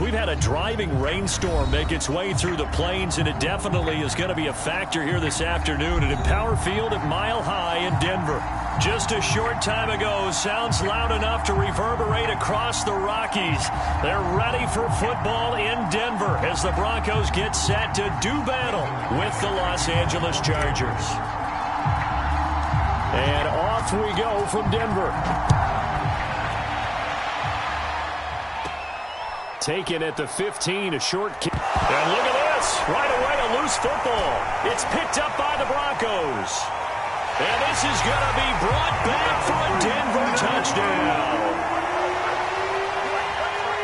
we've had a driving rainstorm make its way through the plains, and it definitely is going to be a factor here this afternoon at Empower Field at Mile High in Denver. Just a short time ago, sounds loud enough to reverberate across the Rockies. They're ready for football in Denver as the Broncos get set to do battle with the Los Angeles Chargers. And off we go from Denver. Taken at the 15, a short kick. And look at this. Right away, a loose football. It's picked up by the Broncos. And this is going to be brought back for a Denver touchdown.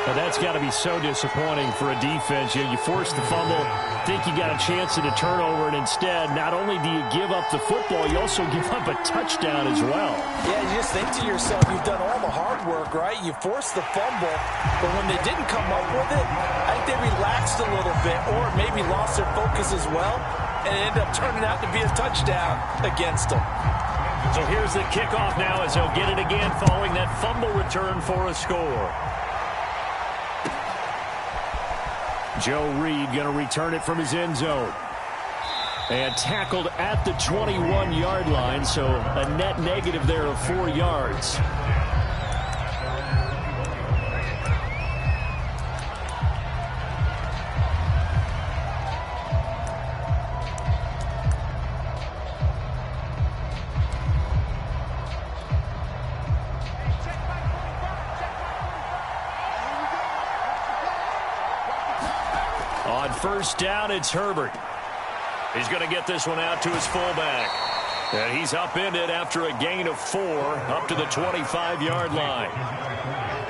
Now that's got to be so disappointing for a defense. You force the fumble, think you got a chance at a turnover, and instead, not only do you give up the football, you also give up a touchdown as well. Yeah, you just think to yourself, you've done all the hard work, right? You forced the fumble, but when they didn't come up with it, I think they relaxed a little bit or maybe lost their focus as well, and it ended up turning out to be a touchdown against them. So here's the kickoff now as they'll get it again following that fumble return for a score. Joe Reed going to return it from his end zone. And tackled at the 21-yard line, so a net negative there of 4 yards. On first down, it's Herbert. He's going to get this one out to his fullback. And he's upended after a gain of 4 up to the 25-yard line.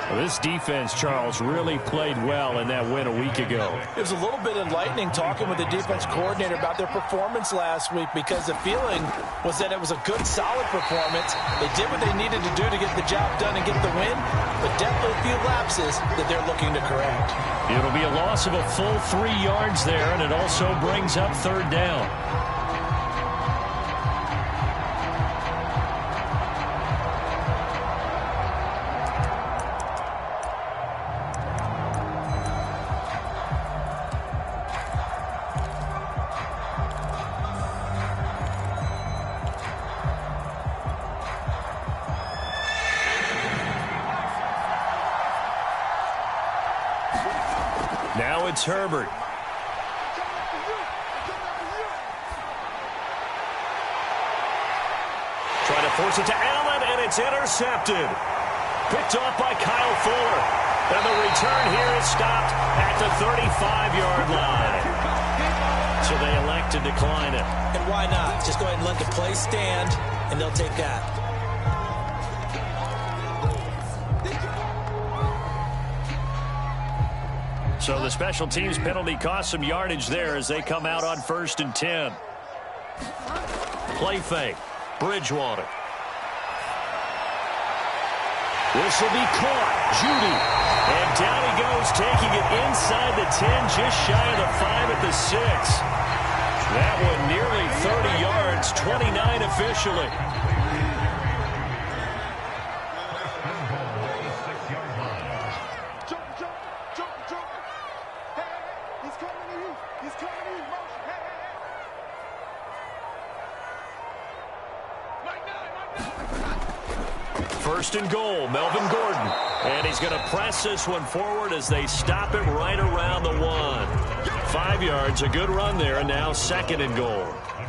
Well, this defense, Charles, really played well in that win a week ago. It was a little bit enlightening talking with the defense coordinator about their performance last week because the feeling was that it was a good, solid performance. They did what they needed to do to get the job done and get the win, but definitely a few lapses that they're looking to correct. It'll be a loss of a full 3 yards there, and it also brings up third down. Now it's Herbert. Trying to force it to Allen, and it's intercepted. Picked off by Kyle Fuller. And the return here is stopped at the 35-yard line. So they elect to decline it. And why not? Just go ahead and let the play stand, and they'll take that. So the special teams penalty cost some yardage there as they come out on 1st and 10. Play fake. Bridgewater. This will be caught. Judy. And down he goes, taking it inside the 10, just shy of the 5 at the 6. That one nearly 30 yards, 29 officially. First and goal, Melvin Gordon. And he's going to press this one forward as they stop it right around the 1. 5 yards, a good run there, and now 2nd and goal.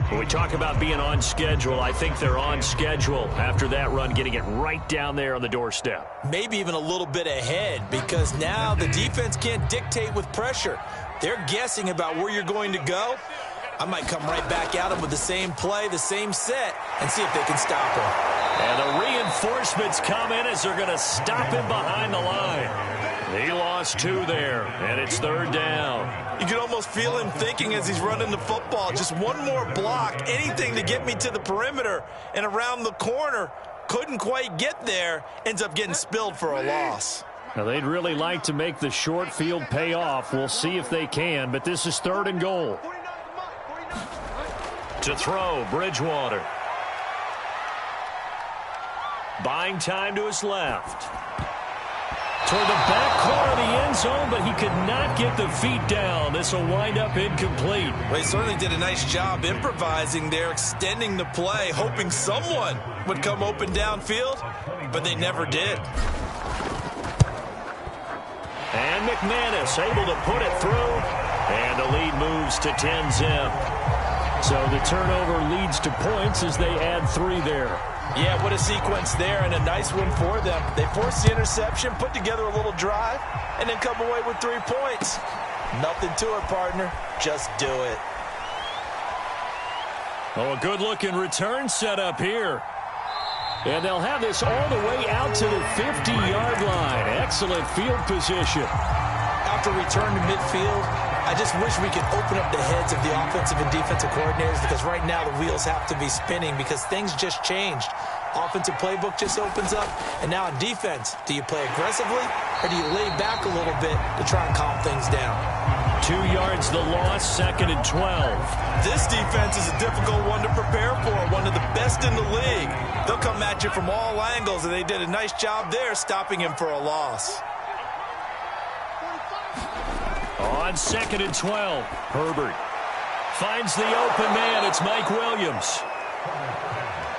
When we talk about being on schedule, I think they're on schedule after that run, getting it right down there on the doorstep. Maybe even a little bit ahead, because now the defense can't dictate with pressure. They're guessing about where you're going to go. I might come right back at them with the same play, the same set, and see if they can stop him. And the reinforcements come in as they're going to stop him behind the line. He lost 2 there, and it's 3rd down. You can almost feel him thinking as he's running the football, just one more block, anything to get me to the perimeter and around the corner. Couldn't quite get there, ends up getting spilled for a loss. Now, they'd really like to make the short field pay off. We'll see if they can, but this is 3rd and goal. To throw, Bridgewater. Buying time to his left. Toward the back corner of the end zone, but he could not get the feet down. This will wind up incomplete. Well, he certainly did a nice job improvising there, extending the play, hoping someone would come open downfield, but they never did. And McManus able to put it through, and the lead moves to 10-zip. So the turnover leads to points as they add 3 there. Yeah, what a sequence there, and a nice win for them. They forced the interception, put together a little drive, and then come away with 3 points. Nothing to it, partner. Just do it. Oh, a good-looking return set up here. And they'll have this all the way out to the 50-yard line. Excellent field position. After return to midfield, I just wish we could open up the heads of the offensive and defensive coordinators, because right now the wheels have to be spinning because things just changed. Offensive playbook just opens up, and now on defense, do you play aggressively or do you lay back a little bit to try and calm things down? 2 yards the loss, 2nd and 12. This defense is a difficult one to prepare for, one of the best in the league. They'll come at you from all angles, and they did a nice job there stopping him for a loss. On 2nd and 12, Herbert finds the open man. It's Mike Williams.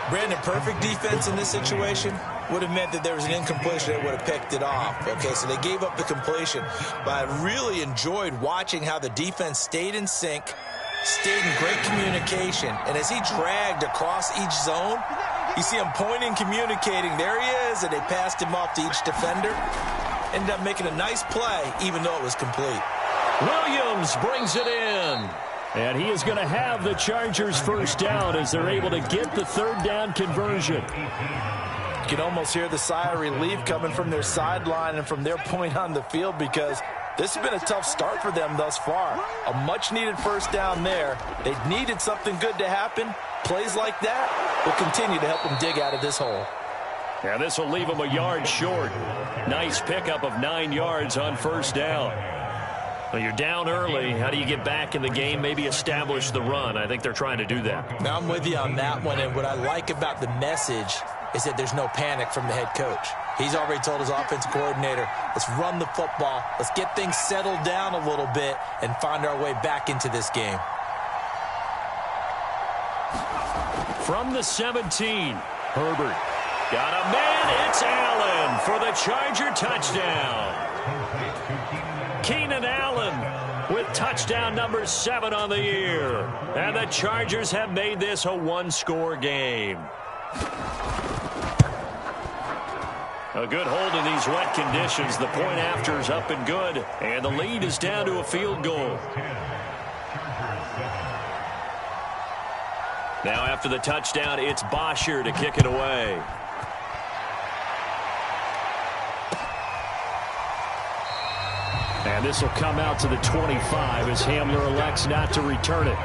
Brandon, perfect defense in this situation would have meant that there was an incompletion. They would have picked it off. Okay, so they gave up the completion. But I really enjoyed watching how the defense stayed in sync, stayed in great communication. And as he dragged across each zone, you see him pointing, communicating. There he is, and they passed him off to each defender. Ended up making a nice play, even though it was complete. Williams brings it in. And he is going to have the Chargers first down as they're able to get the 3rd down conversion. You can almost hear the sigh of relief coming from their sideline and from their point on the field, because this has been a tough start for them thus far. A much-needed first down there. They needed something good to happen. Plays like that will continue to help them dig out of this hole. Yeah, this will leave them a yard short. Nice pickup of 9 yards on first down. Well, you're down early. How do you get back in the game, maybe establish the run? I think they're trying to do that. Now, I'm with you on that one, and what I like about the message is that there's no panic from the head coach. He's already told his offensive coordinator, let's run the football, let's get things settled down a little bit and find our way back into this game. From the 17, Herbert got a man. It's Allen for the Charger touchdown. Keenan Allen with touchdown number 7 on the year. And the Chargers have made this a 1-score game. A good hold in these wet conditions. The point after is up and good. And the lead is down to a field goal. Now after the touchdown, it's Bosher to kick it away. And this will come out to the 25 as Hamler elects not to return it.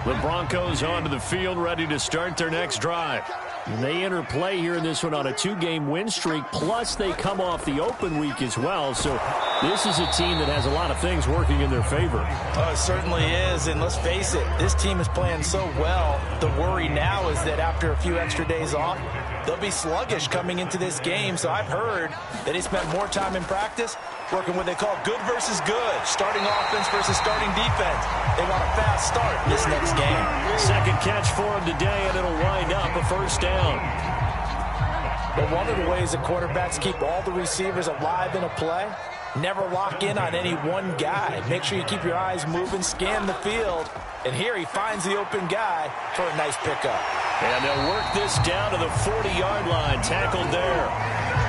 The Broncos onto the field, ready to start their next drive. And they enter play here in this one on a 2-game win streak, plus they come off the open week as well. So this is a team that has a lot of things working in their favor. Oh, it certainly is, and let's face it, this team is playing so well. The worry now is that after a few extra days off, they'll be sluggish coming into this game. So I've heard that they spent more time in practice working what they call good versus good, starting offense versus starting defense. They want a fast start this next game. Second catch for him today, and it'll wind up a first down. But one of the ways that quarterbacks keep all the receivers alive in a play, never lock in on any one guy. Make sure you keep your eyes moving, scan the field. And here he finds the open guy for a nice pickup. And they'll work this down to the 40-yard line, tackled there.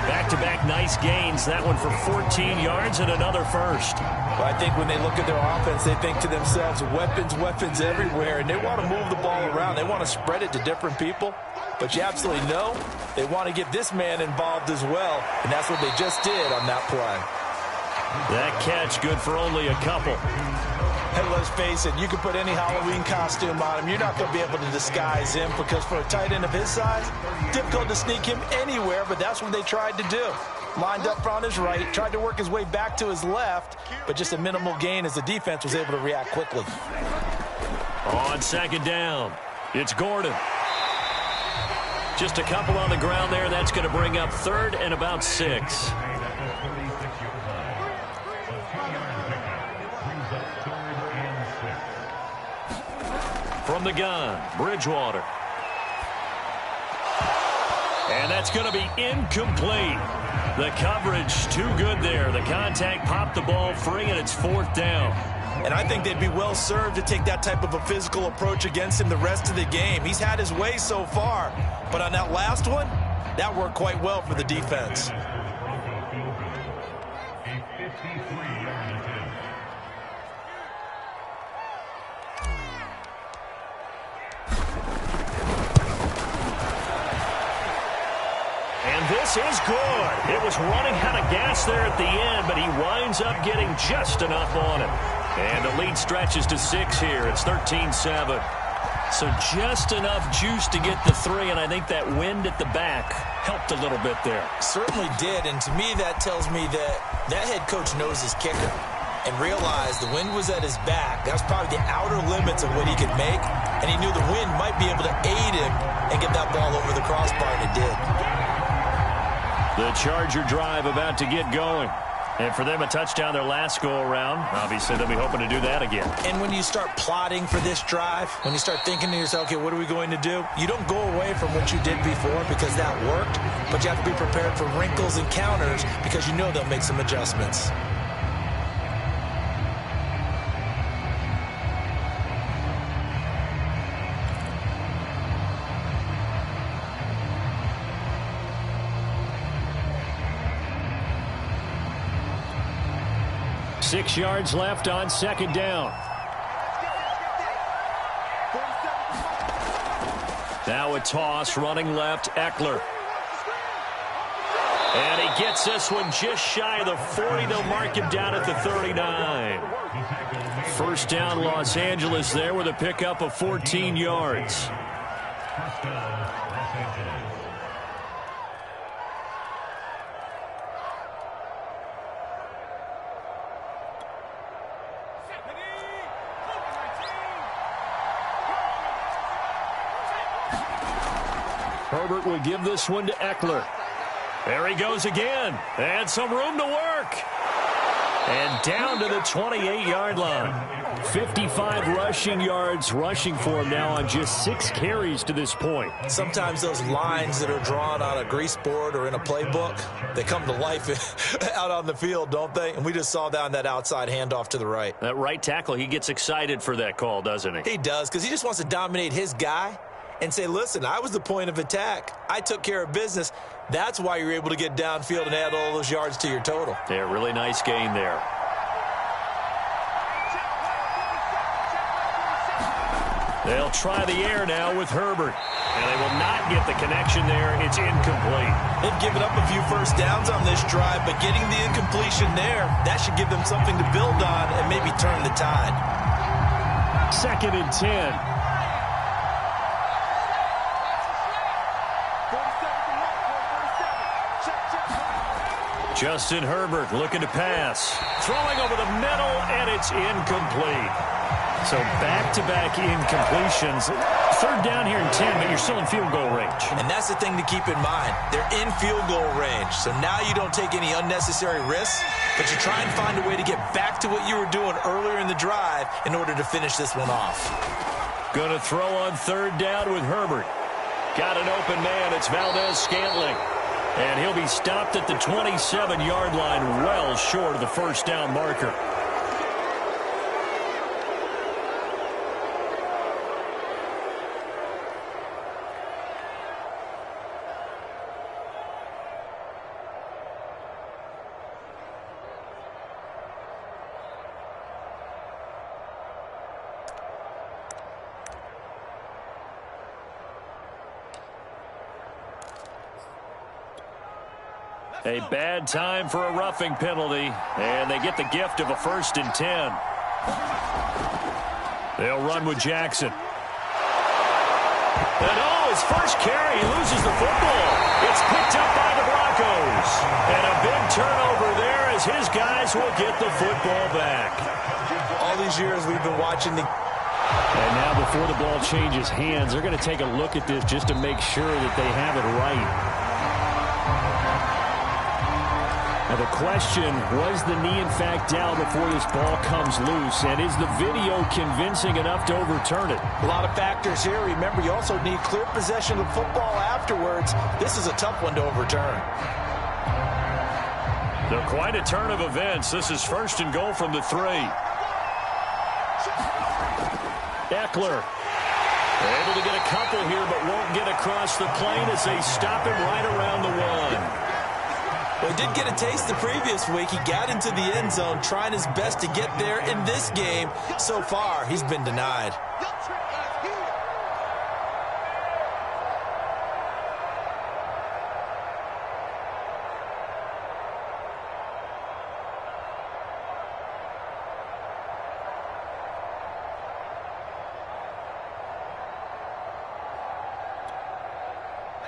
Back-to-back nice gains. That one for 14 yards and another first. Well, I think when they look at their offense, they think to themselves, weapons, weapons everywhere. And they want to move the ball around. They want to spread it to different people. But you absolutely know they want to get this man involved as well. And that's what they just did on that play. That catch good for only a couple. Hey, let's face it, you can put any Halloween costume on him. You're not going to be able to disguise him, because for a tight end of his size, difficult to sneak him anywhere, but that's what they tried to do. Lined up on his right, tried to work his way back to his left, but just a minimal gain as the defense was able to react quickly. On second down, it's Gordon. Just a couple on the ground there. That's going to bring up third and about 6. From the gun, Bridgewater. And that's going to be incomplete. The coverage too good there. The contact popped the ball free, and it's 4th down. And I think they'd be well served to take that type of a physical approach against him the rest of the game. He's had his way so far. But on that last one, that worked quite well for the defense. This is good. It was running out of gas there at the end, but he winds up getting just enough on it. And the lead stretches to 6 here. It's 13-7. So just enough juice to get the 3, and I think that wind at the back helped a little bit there. Certainly did, and to me that tells me that head coach knows his kicker and realized the wind was at his back. That was probably the outer limits of what he could make, and he knew the wind might be able to aid him and get that ball over the crossbar, and it did. The Charger drive about to get going. And for them, a touchdown their last go-around. Obviously, they'll be hoping to do that again. And when you start plotting for this drive, when you start thinking to yourself, okay, what are we going to do? You don't go away from what you did before because that worked, but you have to be prepared for wrinkles and counters because you know they'll make some adjustments. Six yards left on 2nd down. Now a toss, running left, Eckler. And he gets this one just shy of the 40. They'll mark him down at the 39. First down, Los Angeles there with a pickup of 14 yards. Herbert will give this one to Eckler. There he goes again. And some room to work. And down to the 28-yard line. 55 rushing yards rushing for him now on just 6 carries to this point. Sometimes those lines that are drawn on a grease board or in a playbook, they come to life out on the field, don't they? And we just saw down that outside handoff to the right. That right tackle, he gets excited for that call, doesn't he? He does, because he just wants to dominate his guy and say, listen, I was the point of attack. I took care of business. That's why you're able to get downfield and add all those yards to your total. Yeah, really nice gain there. They'll try the air now with Herbert. And they will not get the connection there. It's incomplete. They've given up a few first downs on this drive, but getting the incompletion there, that should give them something to build on and maybe turn the tide. 2nd and 10. Justin Herbert looking to pass. Throwing over the middle, and it's incomplete. So back-to-back incompletions. 3rd down here and 10, but you're still in field goal range. And that's the thing to keep in mind. They're in field goal range. So now you don't take any unnecessary risks, but you try and find a way to get back to what you were doing earlier in the drive in order to finish this one off. Going to throw on 3rd down with Herbert. Got an open man. It's Valdez-Scantling. And he'll be stopped at the 27-yard line, well short of the first down marker. A bad time for a roughing penalty, and they get the gift of a 1st and 10. They'll run with Jackson. And his first carry, he loses the football. It's picked up by the Broncos. And a big turnover there as his guys will get the football back. All these years we've been watching the And now before the ball changes hands, they're going to take a look at this just to make sure that they have it right. Now the question, was the knee in fact down before this ball comes loose? And is the video convincing enough to overturn it? A lot of factors here. Remember, you also need clear possession of the football afterwards. This is a tough one to overturn. So quite a turn of events. This is 1st and goal from the 3. Eckler able to get a couple here, but won't get across the plane as they stop him right around the 1. Well, he did get a taste the previous week. He got into the end zone, trying his best to get there in this game. So far, he's been denied.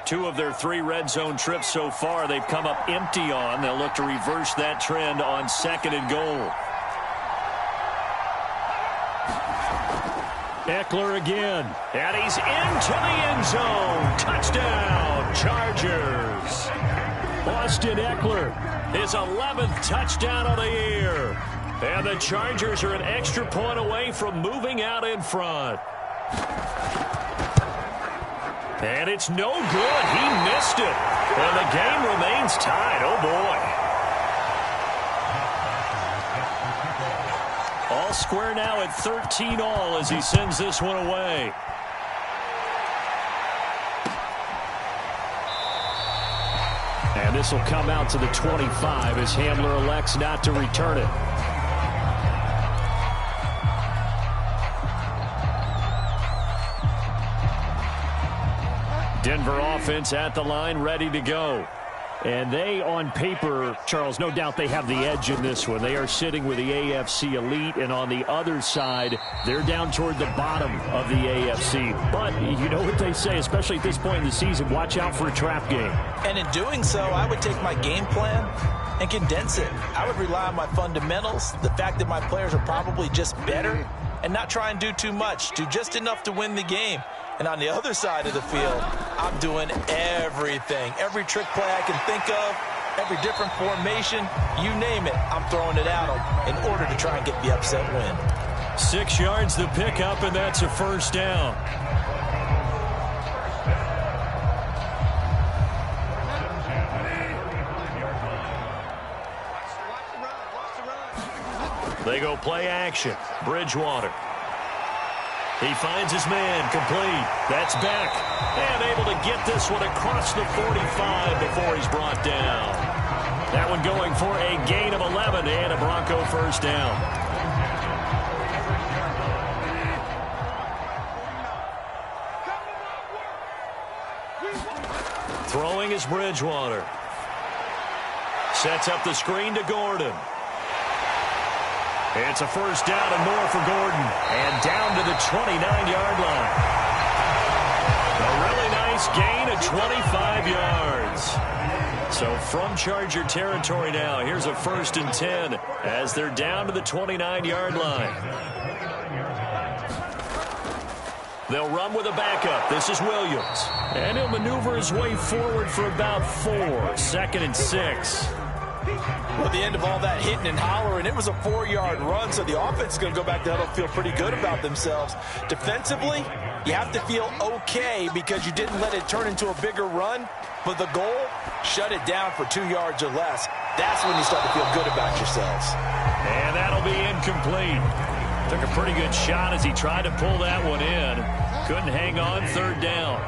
Two of their 3 red zone trips so far, they've come up empty on. They'll look to reverse that trend on 2nd and goal. Eckler again. And he's into the end zone. Touchdown, Chargers. Austin Eckler, his 11th touchdown of the year. And the Chargers are an extra point away from moving out in front. And it's no good. He missed it. And the game remains tied. Oh, boy. All square now at 13 all as he sends this one away. And this will come out to the 25 as Hamler elects not to return it. Denver offense at the line, ready to go. And they, on paper, Charles, no doubt they have the edge in this one. They are sitting with the AFC elite, and on the other side, they're down toward the bottom of the AFC. But you know what they say, especially at this point in the season, watch out for a trap game. And in doing so, I would take my game plan and condense it. I would rely on my fundamentals, the fact that my players are probably just better, and not try and do too much, do just enough to win the game. And on the other side of the field, I'm doing everything. Every trick play I can think of, every different formation, you name it, I'm throwing it at them in order to try and get the upset win. 6 yards the pickup, and that's a 1st down. They go play action. Bridgewater. He finds his man, complete. That's back. And able to get this one across the 45 before he's brought down. That one going for a gain of 11 and a Bronco 1st down. Throwing is Bridgewater. Sets up the screen to Gordon. It's a 1st down and more for Gordon. And down to the 29-yard line. A really nice gain of 25 yards. So from Charger territory now, here's a 1st and 10 as they're down to the 29-yard line. They'll run with a backup. This is Williams. And he'll maneuver his way forward for about 4. 2nd and 6. Well, at the end of all that hitting and hollering, it was a 4-yard run, so the offense is going to go back to huddle, feel pretty good about themselves. Defensively, you have to feel okay because you didn't let it turn into a bigger run, but the goal, shut it down for 2 yards or less. That's when you start to feel good about yourselves. And that'll be incomplete. Took a pretty good shot as he tried to pull that one in. Couldn't hang on, 3rd down.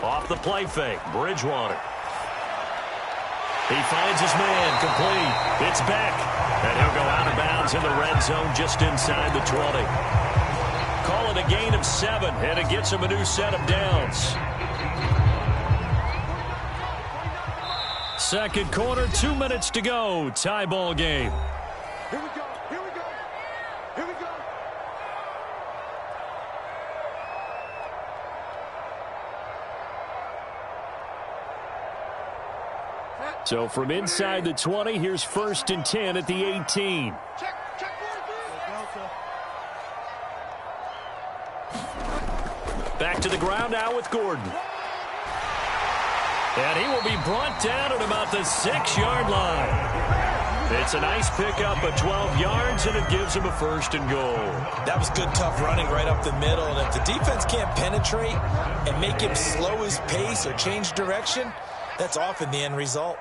Off the play fake, Bridgewater. He finds his man, complete. It's back. And he'll go out of bounds in the red zone just inside the 20. Call it a gain of 7, and it gets him a new set of downs. 2nd quarter, 2 minutes to go. Tie ball game. Here we go. Here we go. Here we go. So from inside the 20, here's 1st and 10 at the 18. Back to the ground now with Gordon. And he will be brought down at about the 6-yard line. It's a nice pickup of 12 yards, and it gives him a 1st and goal. That was good, tough running right up the middle. And if the defense can't penetrate and make him slow his pace or change direction, that's often the end result.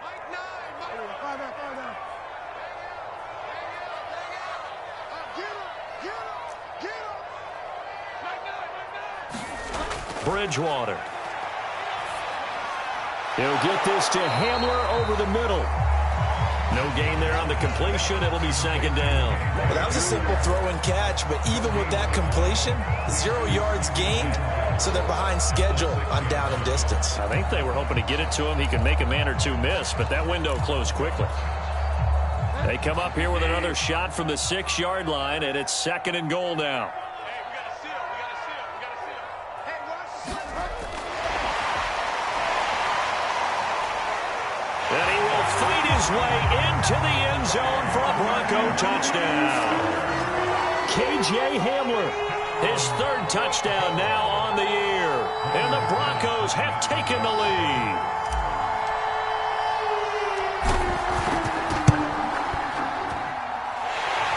Bridgewater. He'll get this to Hamler over the middle. No gain there on the completion. It'll be 2nd down. Well, that was a simple throw and catch, but even with that completion, 0 yards gained, so they're behind schedule on down and distance. I think they were hoping to get it to him. He could make a man or two miss, but that window closed quickly. They come up here with another shot from the 6-yard line, and it's 2nd and goal now. And he will fight his way into the end zone for a Bronco touchdown. K.J. Hamler, his 3rd touchdown now on the year. And the Broncos have taken the lead.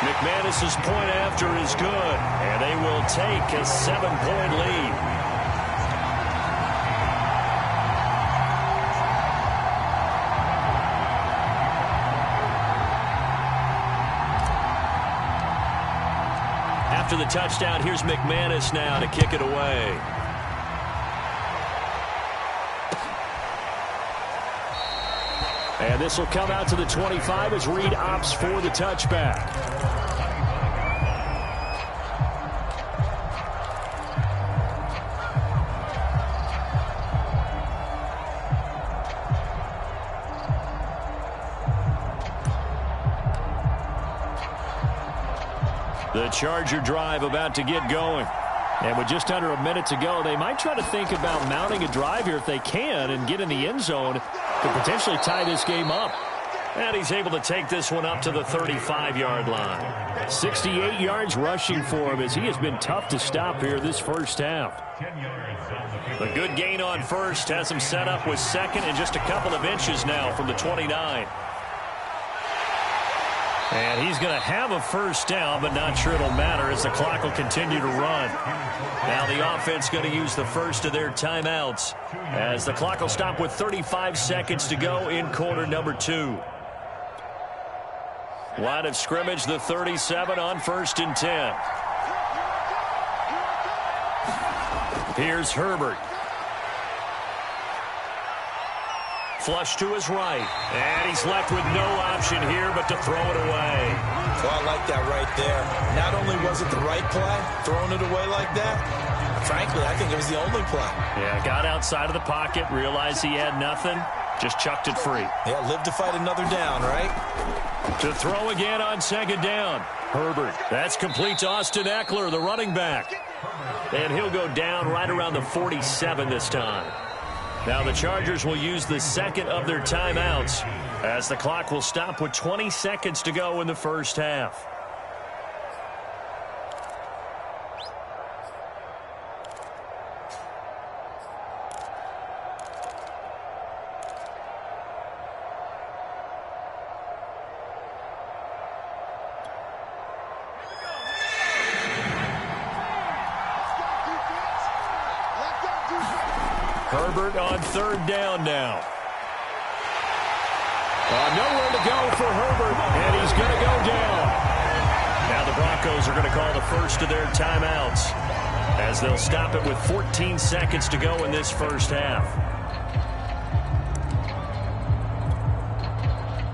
McManus's point after is good, and they will take a 7-point lead. After the touchdown, here's McManus now to kick it away. And this will come out to the 25 as Reed opts for the touchback. The Charger drive about to get going. And with just under a minute to go, they might try to think about mounting a drive here if they can and get in the end zone to potentially tie this game up. And he's able to take this one up to the 35-yard line. 68 yards rushing for him as he has been tough to stop here this first half. A good gain on first has him set up with 2nd and just a couple of inches now from the 29. And he's going to have a 1st down, but not sure it'll matter as the clock will continue to run. Now the offense going to use the first of their timeouts as the clock will stop with 35 seconds to go in quarter number 2. Line of scrimmage, the 37 on 1st and 10. Here's Herbert. Flush to his right. And he's left with no option here but to throw it away. Well, I like that right there. Not only was it the right play, throwing it away like that, frankly, I think it was the only play. Yeah, got outside of the pocket, realized he had nothing, just chucked it free. Yeah, live to fight another down, right? To throw again on 2nd down. Herbert. That's complete to Austin Eckler, the running back. And he'll go down right around the 47 this time. Now the Chargers will use the 2nd of their timeouts as the clock will stop with 20 seconds to go in the first half. Herbert on 3rd down now. Nowhere to go for Herbert, and he's going to go down. Now the Broncos are going to call the first of their timeouts as they'll stop it with 14 seconds to go in this first half.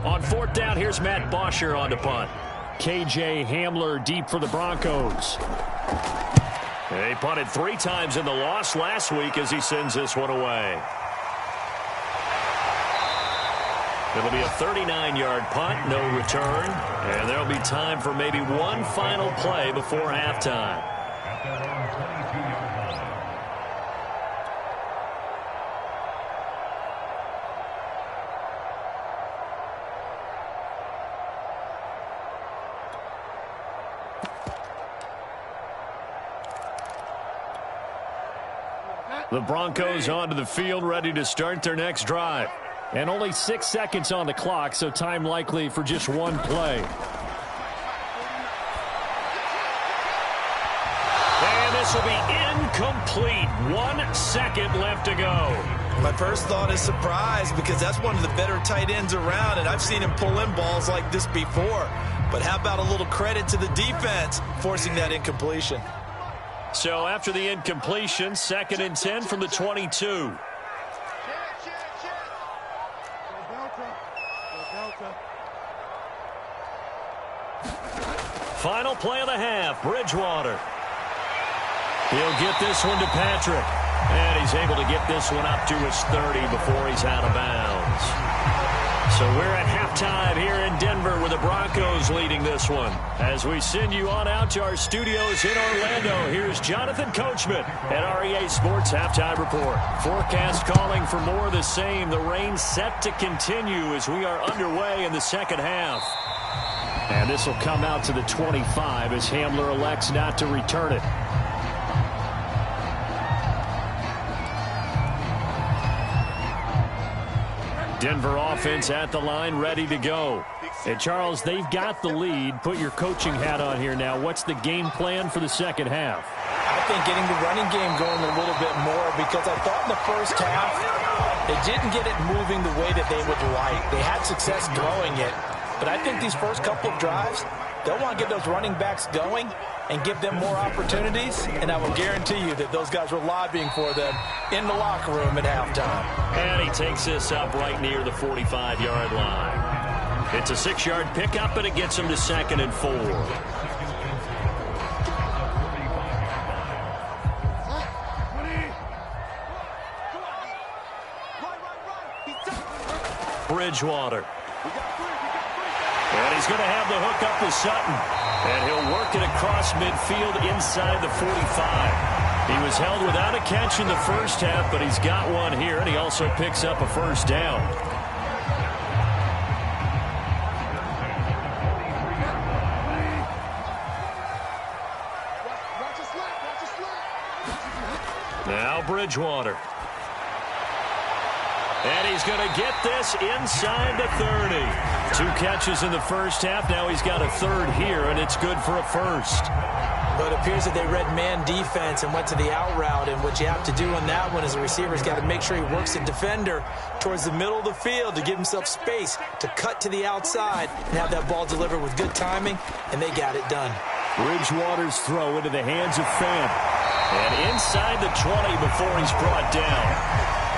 On 4th down, here's Matt Bosher on to punt. K.J. Hamler deep for the Broncos. They punted 3 times in the loss last week as he sends this one away. It'll be a 39-yard punt, no return. And there'll be time for maybe one final play before halftime. The Broncos onto the field, ready to start their next drive. And only 6 seconds on the clock, so time likely for just one play. And this will be incomplete. 1 second left to go. My first thought is surprise, because that's one of the better tight ends around, and I've seen him pull in balls like this before. But how about a little credit to the defense forcing that incompletion? So after the incompletion, 2nd and 10 from the 22. Final play of the half, Bridgewater. He'll get this one to Patrick. And he's able to get this one up to his 30 before he's out of bounds. So we're at halftime here in Denver with the Broncos leading this one. As we send you on out to our studios in Orlando, here's Jonathan Coachman at REA Sports Halftime Report. Forecast calling for more of the same. The rain set to continue as we are underway in the second half. And this will come out to the 25 as Hamler elects not to return it. Denver offense at the line, ready to go. And Charles, they've got the lead. Put your coaching hat on here now. What's the game plan for the second half? I think getting the running game going a little bit more, because I thought in the first half they didn't get it moving the way that they would like. They had success throwing it, but I think these first couple of drives, they'll want to get those running backs going and give them more opportunities, and I will guarantee you that those guys were lobbying for them in the locker room at halftime. And he takes this up right near the 45-yard line. It's a 6-yard pickup, and it gets him to 2nd and 4. Bridgewater. And he's going to have the hook up to Sutton. And he'll work it across midfield inside the 45. He was held without a catch in the first half, but he's got one here, and he also picks up a first down. Now Bridgewater. And he's going to get this inside the 30. 2 catches in the first half. Now he's got a third here, and it's good for a first. But it appears that they read man defense and went to the out route. And what you have to do on that one is the receiver's got to make sure he works the defender towards the middle of the field to give himself space to cut to the outside and have that ball delivered with good timing, and they got it done. Bridgewater's throw into the hands of Fant. And inside the 20 before he's brought down.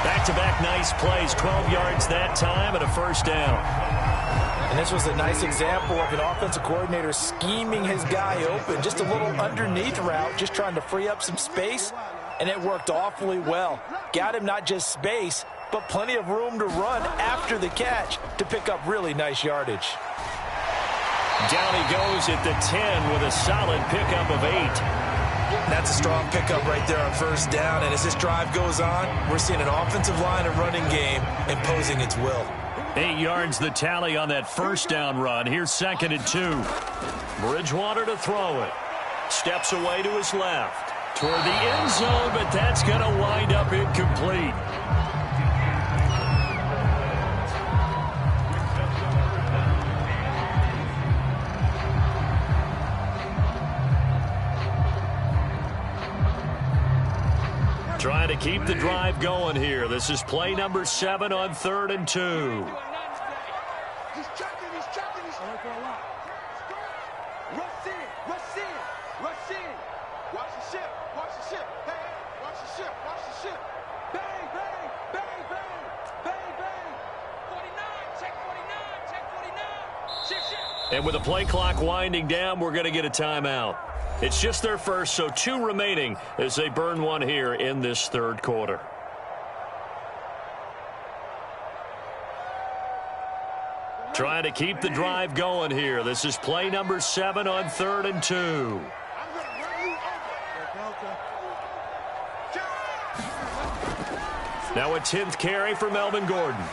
Back-to-back nice plays, 12 yards that time and a first down. And this was a nice example of an offensive coordinator scheming his guy open. Just a little underneath route, just trying to free up some space, and it worked awfully well. Got him not just space, but plenty of room to run after the catch to pick up really nice yardage. Down he goes at the 10 with a solid pickup of 8. That's a strong pickup right there on first down, and as this drive goes on, we're seeing an offensive line and running game imposing its will. 8 yards the tally on that first down run. Here's 2nd and 2. Bridgewater to throw it. Steps away to his left. Toward the end zone, but that's going to wind up incomplete. Trying to keep the drive going here. This is play number 7 on 3rd and 2. He's checking, he's checking, he's checking. Rush in, rush in, rush in. Watch the ship, watch the ship. Hey, watch the ship, watch the ship. Bang, bang, bang, bang, bang, bang. 49, check 49, check 49. Ship, ship. And with the play clock winding down, we're going to get a timeout. It's just their first, so 2 remaining as they burn one here in this 3rd quarter. Trying to keep the drive going here. This is play number 7 on 3rd and 2. I'm going to run you over. Now a 10th carry for Melvin Gordon.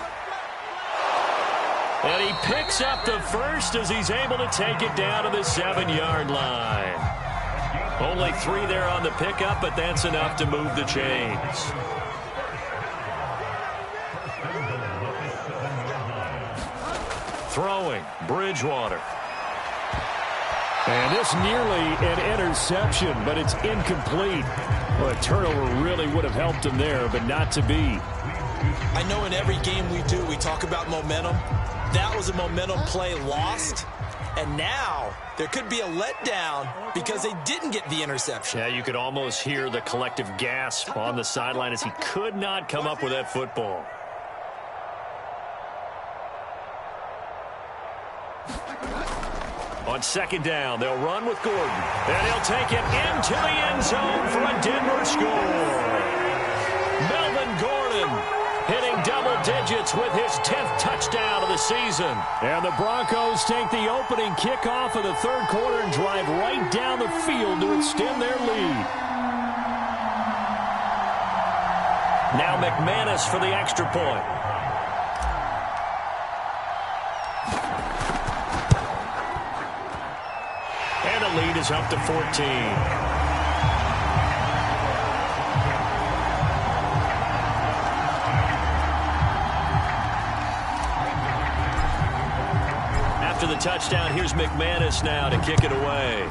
And he picks up the first as he's able to take it down to the 7-yard line. Only 3 there on the pickup, but that's enough to move the chains. Throwing, Bridgewater. And this nearly an interception, but it's incomplete. Well, a turnover really would have helped him there, but not to be. I know in every game we do, we talk about momentum. That was a momentum play lost. And now there could be a letdown because they didn't get the interception. Yeah, you could almost hear the collective gasp on the sideline as he could not come up with that football. On second down, they'll run with Gordon. And he'll take it into the end zone for a Denver score. Melvin Gordon hitting double digits with his 10th touchdown of the season. And the Broncos take the opening kickoff of the third quarter and drive right down the field to extend their lead. Now McManus for the extra point. And the lead is up to 14. After the touchdown, here's McManus now to kick it away.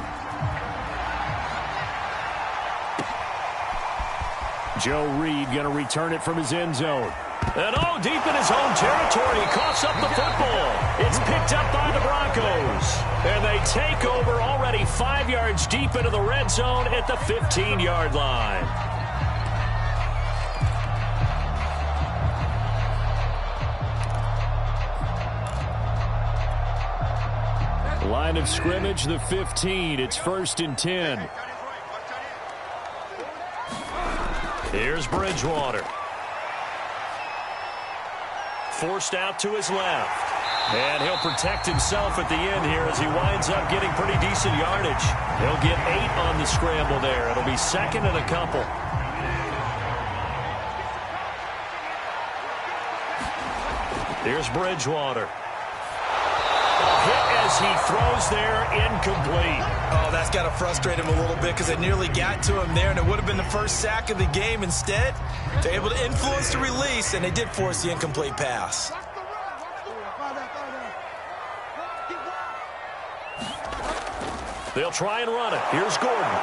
Joe Reed going to return it from his end zone. And deep in his own territory, he coughs up the football. It's picked up by the Broncos. And they take over already 5 yards deep into the red zone at the 15-yard line. Line of scrimmage, the 15. It's 1st and 10. Here's Bridgewater. Forced out to his left. And he'll protect himself at the end here as he winds up getting pretty decent yardage. He'll get 8 on the scramble there. It'll be second and a couple. Here's Bridgewater. Hit as he throws there, incomplete. Oh, that's got to frustrate him a little bit because they nearly got to him there, and it would have been the first sack of the game. Instead, they're able to influence the release, and they did force the incomplete pass. They'll try and run it. Here's Gordon.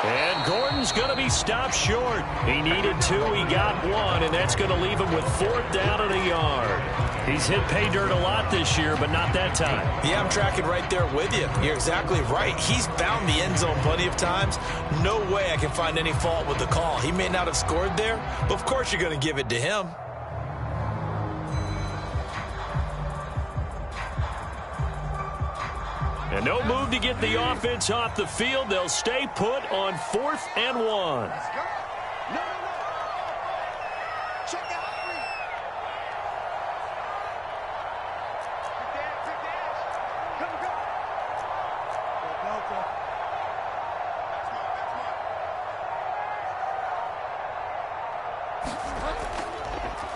And Gordon's going to be stopped short. He needed 2. He got 1, and that's going to leave him with 4th down and a yard. He's hit pay dirt a lot this year, but not that time. Yeah, I'm tracking right there with you. You're exactly right. He's found the end zone plenty of times. No way I can find any fault with the call. He may not have scored there, but of course you're going to give it to him. And no move to get the offense off the field. They'll stay put on 4th and 1.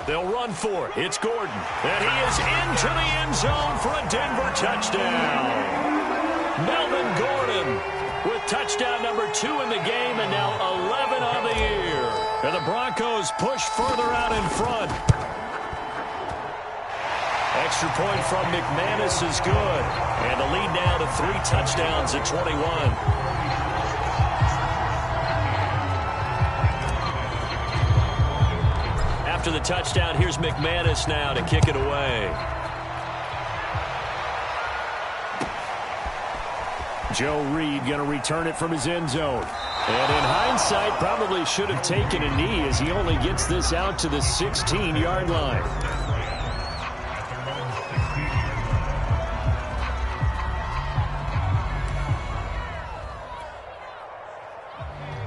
They'll run for it. It's Gordon. And he is into the end zone for a Denver touchdown. Melvin Gordon with touchdown number 2 in the game and now 11 on the year. And the Broncos push further out in front. Extra point from McManus is good. And the lead now to 3 touchdowns at 21. After the touchdown, here's McManus now to kick it away. Joe Reed going to return it from his end zone. And in hindsight, probably should have taken a knee as he only gets this out to the 16-yard line.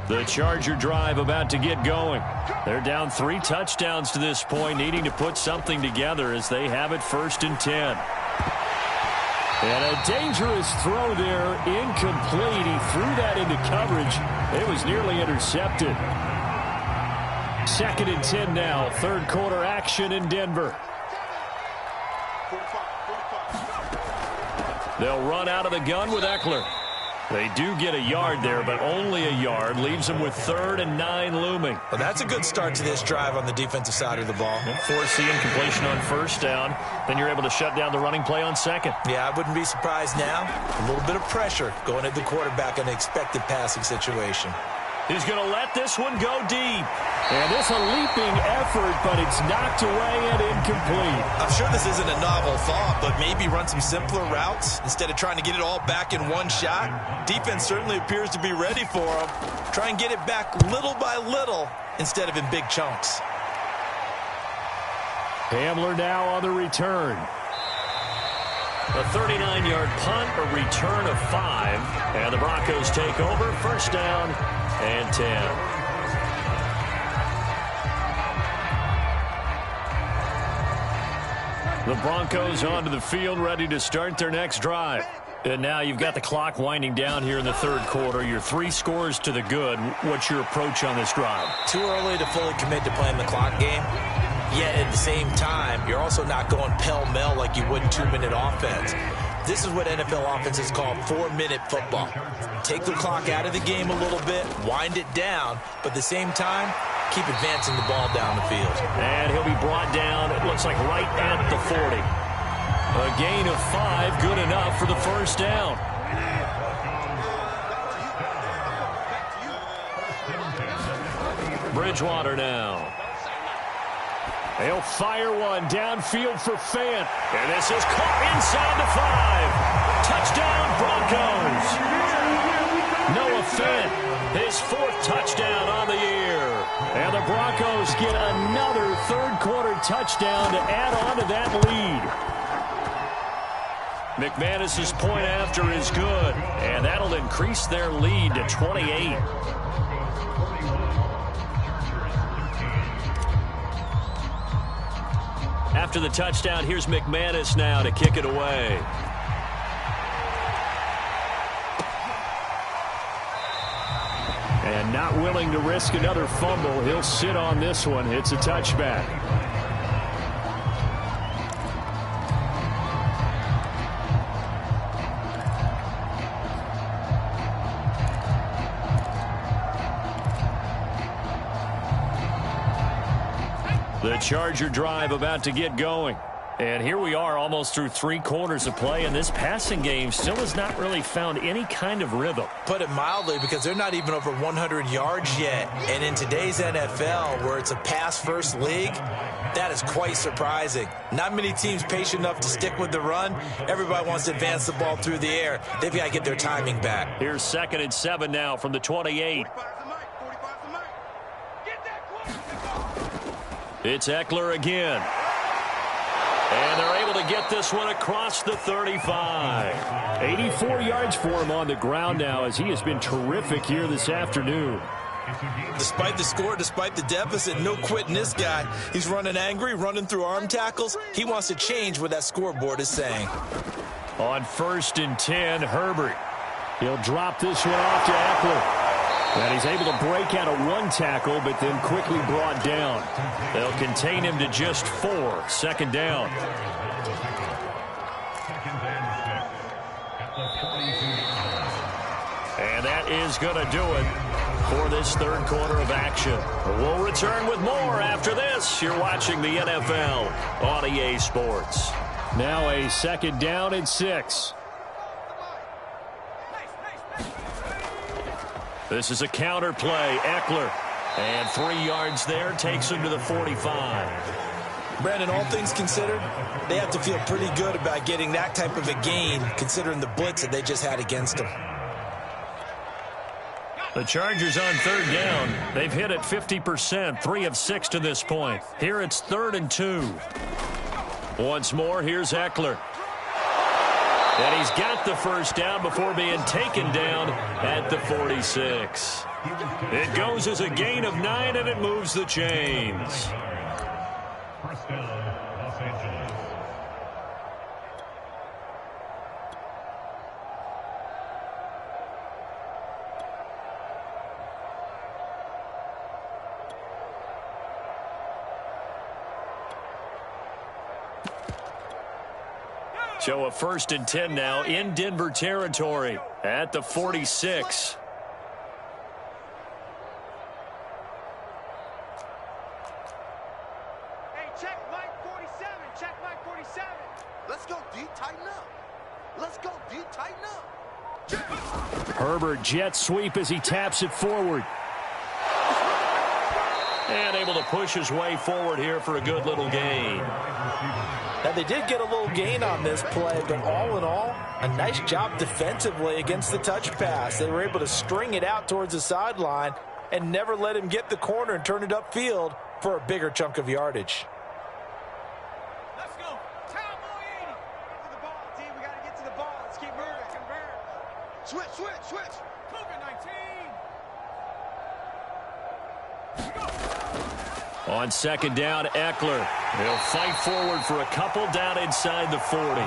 The Charger drive about to get going. They're down 3 touchdowns to this point, needing to put something together as they have it 1st and 10. And a dangerous throw there, incomplete. He threw that into coverage. It was nearly intercepted. 2nd and 10 now, 3rd quarter action in Denver. They'll run out of the gun with Eckler. They do get a yard there, but only a yard. Leaves them with 3rd and 9 looming. Well, that's a good start to this drive on the defensive side of the ball. Forcing completion on 1st down. Then you're able to shut down the running play on 2nd. Yeah, I wouldn't be surprised now. A little bit of pressure going at the quarterback in an expected passing situation. He's going to let this one go deep. And it's a leaping effort, but it's knocked away and incomplete. I'm sure this isn't a novel thought, but maybe run some simpler routes instead of trying to get it all back in one shot. Defense certainly appears to be ready for him. Try and get it back little by little instead of in big chunks. Hamler now on the return. A 39-yard punt, a return of 5. And the Broncos take over. 1st down and 10. The Broncos onto the field, ready to start their next drive. And now you've got the clock winding down here in the 3rd quarter. You're 3 scores to the good. What's your approach on this drive? Too early to fully commit to playing the clock game. Yet at the same time, you're also not going pell-mell like you would in 2-minute offense. This is what NFL offenses call 4-minute football. Take the clock out of the game a little bit, wind it down, but at the same time, keep advancing the ball down the field. And he'll be brought down, it looks like right at the 40. A gain of 5, good enough for the 1st down. Bridgewater now. They'll fire one downfield for Fant. And this is caught inside the 5. Touchdown, Broncos. Noah Fant, his 4th touchdown on the year. And the Broncos get another 3rd quarter touchdown to add on to that lead. McManus's point after is good. And that'll increase their lead to 28. After the touchdown, here's McManus now to kick it away. And not willing to risk another fumble. He'll sit on this one. It's a touchback. The Charger drive about to get going. And here we are almost through 3 quarters of play, and this passing game still has not really found any kind of rhythm. Put it mildly, because they're not even over 100 yards yet. And in today's NFL, where it's a pass-first league, that is quite surprising. Not many teams patient enough to stick with the run. Everybody wants to advance the ball through the air. They've got to get their timing back. Here's 2nd and 7 now from the 28. It's Eckler again. And they're able to get this one across the 35. 84 yards for him on the ground now, as he has been terrific here this afternoon. Despite the score, despite the deficit, no quitting this guy. He's running angry, running through arm tackles. He wants to change what that scoreboard is saying. On 1st and 10, Herbert. He'll drop this one off to Eckler. And he's able to break out of 1 tackle, but then quickly brought down. They'll contain him to just 4. 2nd down. And that is going to do it for this 3rd quarter of action. We'll return with more after this. You're watching the NFL on EA Sports. Now a 2nd down and 6. This is a counter play. Eckler. And 3 yards there. Takes him to the 45. Brandon, all things considered, they have to feel pretty good about getting that type of a gain, considering the blitz that they just had against them. The Chargers on 3rd down. They've hit it 50%. 3 of 6 to this point. Here it's 3rd and 2. Once more, here's Eckler. And he's got the 1st down before being taken down at the 46. It goes as a gain of 9, and it moves the chains. So a 1st and 10 now in Denver territory at the 46. Hey, check Mike 47. Check Mike 47. Let's go deep, tighten up. Let's go deep, tighten up. Herbert jet sweep as he taps it forward. And able to push his way forward here for a good little gain. Now, they did get a little gain on this play, but all in all, a nice job defensively against the touch pass. They were able to string it out towards the sideline and never let him get the corner and turn it upfield for a bigger chunk of yardage. Let's go. Cowboy 80. Get to the ball, team. We got to get to the ball. Let's keep moving. Convert. Switch, switch, switch. Cougar 19. On 2nd down, Eckler. He'll fight forward for a couple down inside the 40.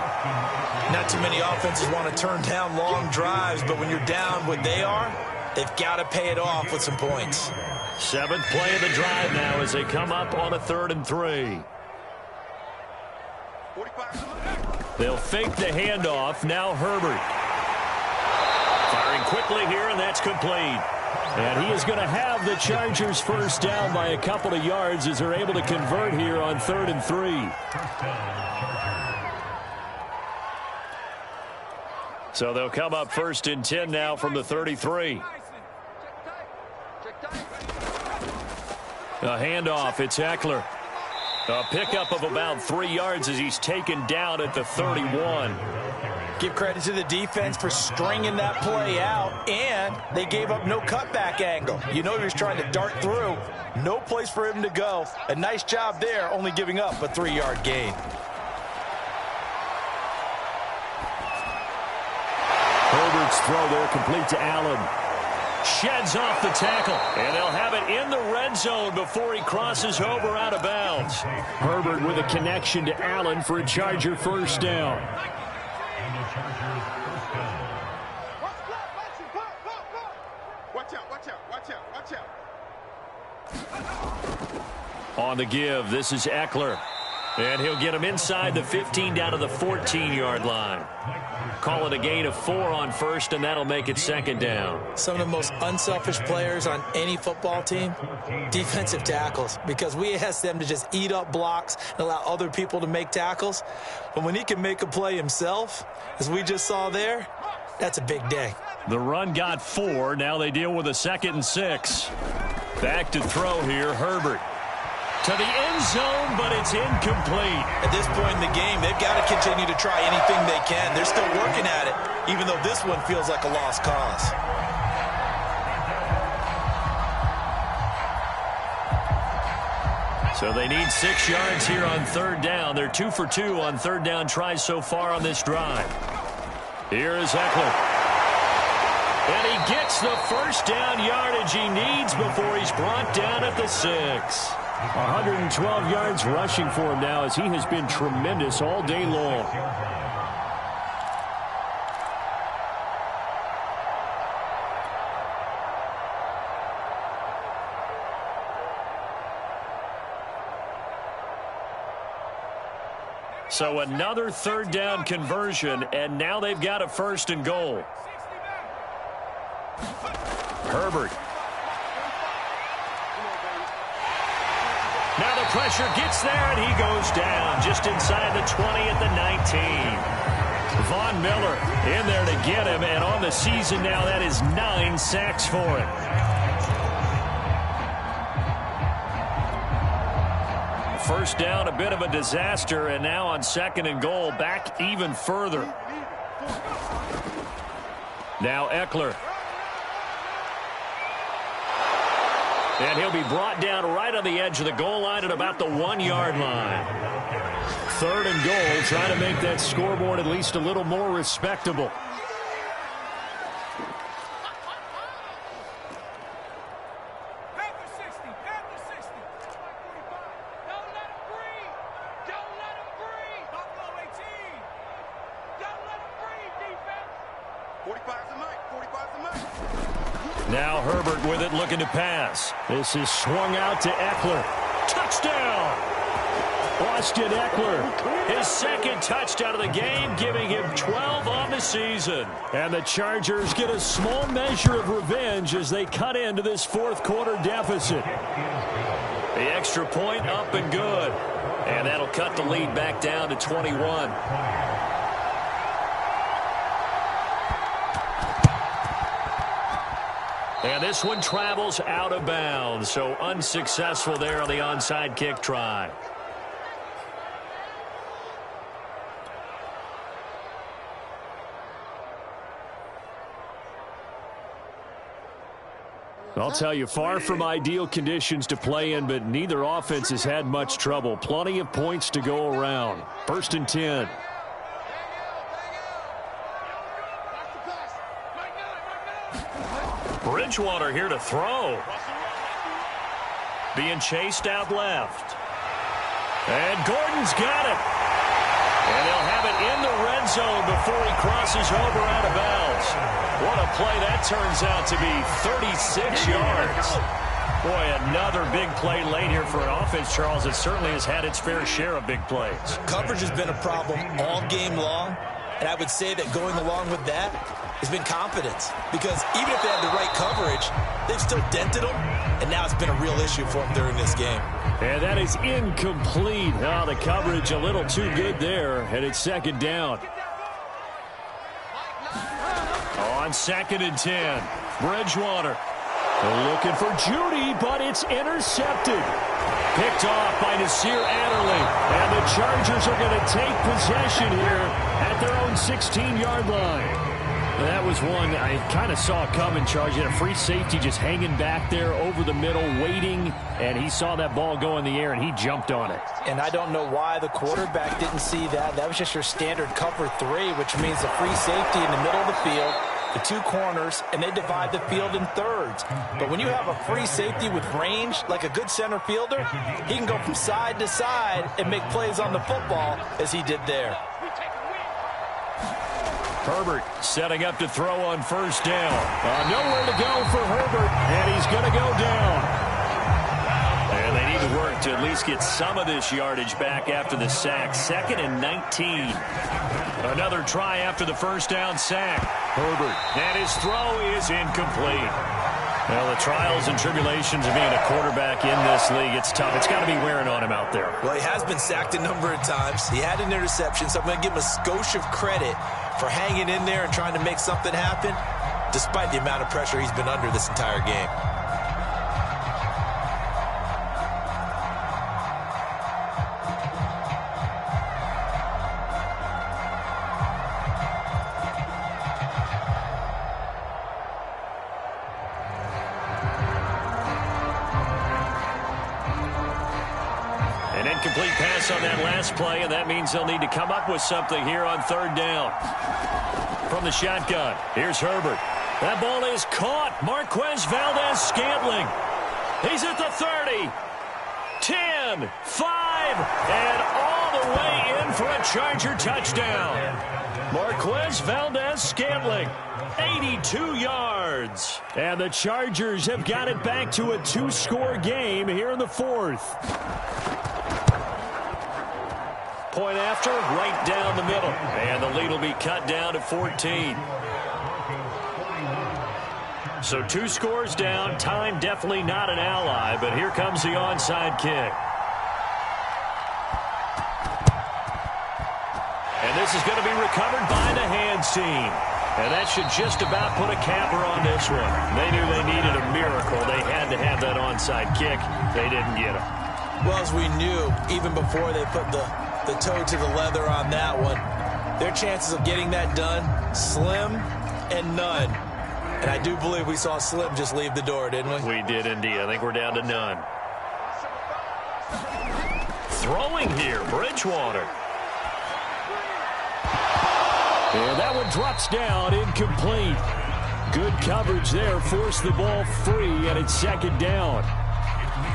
Not too many offenses want to turn down long drives, but when you're down what they are, they've got to pay it off with some points. 7th play of the drive now as they come up on a 3rd and 3. They'll fake the handoff. Now Herbert. Firing quickly here, and that's complete. And he is going to have the Chargers 1st down by a couple of yards as they're able to convert here on 3rd and 3. So they'll come up 1st and 10 now from the 33. A handoff, it's Eckler. A pickup of about 3 yards as he's taken down at the 31. Give credit to the defense for stringing that play out, and they gave up no cutback angle. You know he was trying to dart through. No place for him to go. A nice job there, only giving up a 3-yard gain. Herbert's throw there complete to Allen. Sheds off the tackle, and they'll have it in the red zone before he crosses over out of bounds. Herbert with a connection to Allen for a Charger 1st down. Watch out, watch out, watch out, watch out. On the give, this is Eckler. And he'll get him inside the 15 down to the 14-yard line. Call it a gain of 4 on 1st, and that'll make it 2nd down. Some of the most unselfish players on any football team, defensive tackles, because we ask them to just eat up blocks and allow other people to make tackles. But when he can make a play himself, as we just saw there, that's a big day. The run got 4. Now they deal with a 2nd and 6. Back to throw here, Herbert. To the end zone, but it's incomplete. At this point in the game, they've got to continue to try anything they can. They're still working at it, even though this one feels like a lost cause. So they need 6 yards here on 3rd down. They're 2 for 2 on 3rd down tries so far on this drive. Here is Eckler. And he gets the 1st down yardage he needs before he's brought down at the 6. 112 yards rushing for him now as he has been tremendous all day long. So another 3rd down conversion, and now they've got a 1st and goal. Herbert. Now the pressure gets there, and he goes down just inside the 20 at the 19. Von Miller in there to get him, and on the season now, that is 9 sacks for him. First down, a bit of a disaster, and now on 2nd and goal, back even further. Now Eckler. And he'll be brought down right on the edge of the goal line at about the 1-yard line. 3rd and goal, trying to make that scoreboard at least a little more respectable. Now Herbert with it, looking to pass. This is swung out to Eckler. Touchdown! Austin Eckler, his second touchdown of the game, giving him 12 on the season. And the Chargers get a small measure of revenge as they cut into this fourth quarter deficit. The extra point up and good. And that'll cut the lead back down to 21. And this one travels out of bounds, so unsuccessful there on the onside kick try. I'll tell you, far from ideal conditions to play in, but neither offense has had much trouble. Plenty of points to go around. 1st and 10. Bridgewater here to throw. Being chased out left. And Gordon's got it. And they'll have it in the red zone before he crosses over out of bounds. What a play that turns out to be, 36 yards. Boy, another big play late here for an offense, Charles. It certainly has had its fair share of big plays. Coverage has been a problem all game long, and I would say that going along with that has been confidence. Because even if they had the right coverage, they've still dented them, and now it's been a real issue for them during this game. And that is incomplete. Oh, the coverage a little too good there, and it's 2nd down. On 2nd and 10, Bridgewater looking for Judy, but it's intercepted. Picked off by Nasir Adderley, and the Chargers are going to take possession here at their own 16-yard line. That was one I kind of saw coming, Charge. He had a free safety just hanging back there over the middle, waiting, and he saw that ball go in the air, and he jumped on it. And I don't know why the quarterback didn't see that. That was just your standard cover 3, which means the free safety in the middle of the field, the 2 corners, and they divide the field in thirds. But when you have a free safety with range, like a good center fielder, he can go from side to side and make plays on the football as he did there. Herbert setting up to throw on 1st down. Nowhere to go for Herbert, and he's going to go down. And they need to work to at least get some of this yardage back after the sack. 2nd and 19. Another try after the 1st down sack. Herbert, and his throw is incomplete. Well, the trials and tribulations of being a quarterback in this league, it's tough. It's got to be wearing on him out there. Well, he has been sacked a number of times. He had an interception, so I'm going to give him a skosh of credit for hanging in there and trying to make something happen, despite the amount of pressure he's been under this entire game. Incomplete pass on that last play, and that means they'll need to come up with something here on 3rd down. From the shotgun, here's Herbert. That ball is caught. Marquez Valdez-Scantling. He's at the 30. 10, 5, and all the way in for a Charger touchdown. Marquez Valdez-Scantling, 82 yards. And the Chargers have got it back to a 2-score game here in the 4th. Point after, right down the middle. And the lead will be cut down to 14. So 2 scores down. Time definitely not an ally, but here comes the onside kick. And this is going to be recovered by the hands team. And that should just about put a capper on this one. They knew they needed a miracle. They had to have that onside kick. They didn't get it. Well, as we knew, even before they put the toe to the leather on that one, their chances of getting that done, slim and none. And I do believe we saw Slim just leave the door, didn't we? We did indeed. I think we're down to none. Throwing here, Bridgewater. And that one drops down, incomplete. Good coverage there, forced the ball free, and it's 2nd down.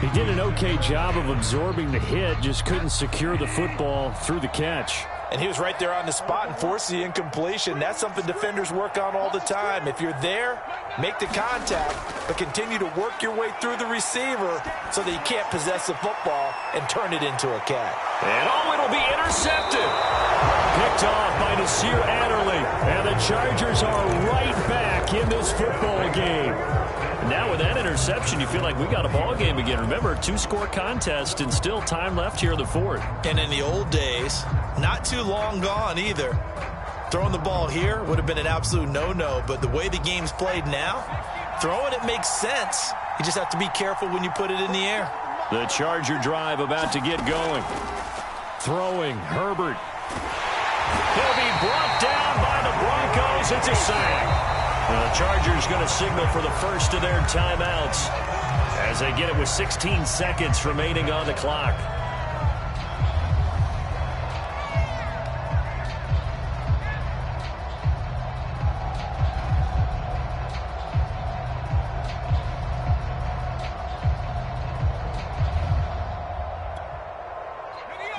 He did an okay job of absorbing the hit, just couldn't secure the football through the catch. And he was right there on the spot and forced the incompletion. That's something defenders work on all the time. If you're there, make the contact, but continue to work your way through the receiver so that you can't possess the football and turn it into a catch. And it'll be intercepted. Picked off by Nasir Adderley. And the Chargers are right back in this football game. Now with that interception, you feel like we got a ball game again. Remember, 2-score contest and still time left here in the fourth. And in the old days, not too long gone either, throwing the ball here would have been an absolute no-no. But the way the game's played now, throwing it makes sense. You just have to be careful when you put it in the air. The Charger drive about to get going. Throwing, Herbert. He'll be brought down by the Broncos. It's a sack. The Chargers going to signal for the first of their timeouts as they get it with 16 seconds remaining on the clock.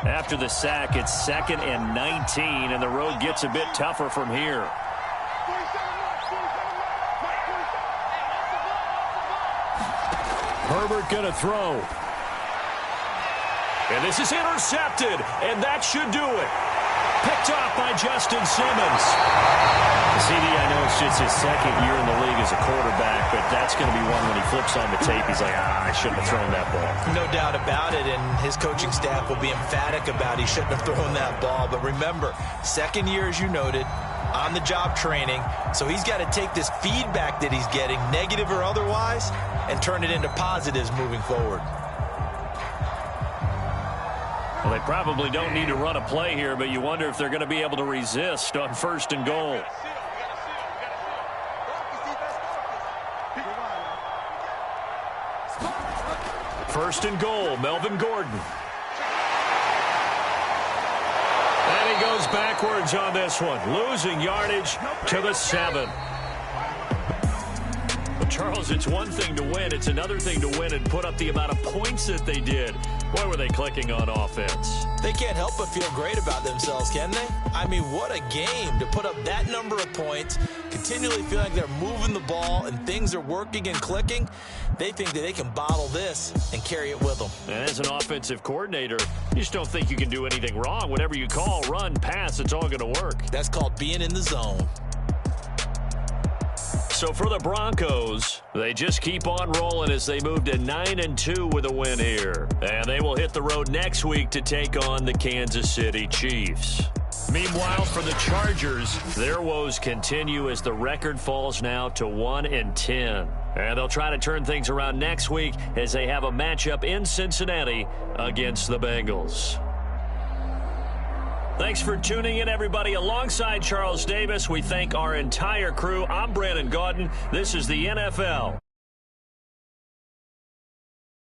After the sack, it's 2nd and 19, and the road gets a bit tougher from here. Herbert going to throw. And this is intercepted, and that should do it. Picked off by Justin Simmons. CD, I know it's just his 2nd year in the league as a quarterback, but that's going to be one when he flips on the tape. He's like, I shouldn't have thrown that ball. No doubt about it, and his coaching staff will be emphatic about he shouldn't have thrown that ball. But remember, 2nd year, as you noted, on-the-job training, so he's got to take this feedback that he's getting, negative or otherwise, and turn it into positives moving forward. Well, they probably don't need to run a play here, but you wonder if they're going to be able to resist on 1st and goal. First and goal, Melvin Gordon. And he goes backwards on this one, losing yardage to the 7. Well, Charles, it's one thing to win. It's another thing to win and put up the amount of points that they did. Boy, were they clicking on offense. They can't help but feel great about themselves, can they? I mean, what a game to put up that number of points, continually feel like they're moving the ball and things are working and clicking. They think that they can bottle this and carry it with them. And as an offensive coordinator, you just don't think you can do anything wrong. Whatever you call, run, pass, it's all going to work. That's called being in the zone. So for the Broncos, they just keep on rolling as they move to 9-2 with a win here. And they will hit the road next week to take on the Kansas City Chiefs. Meanwhile, for the Chargers, their woes continue as the record falls now to 1-10. And they'll try to turn things around next week as they have a matchup in Cincinnati against the Bengals. Thanks for tuning in, everybody. Alongside Charles Davis, we thank our entire crew. I'm Brandon Gaudin. This is the NFL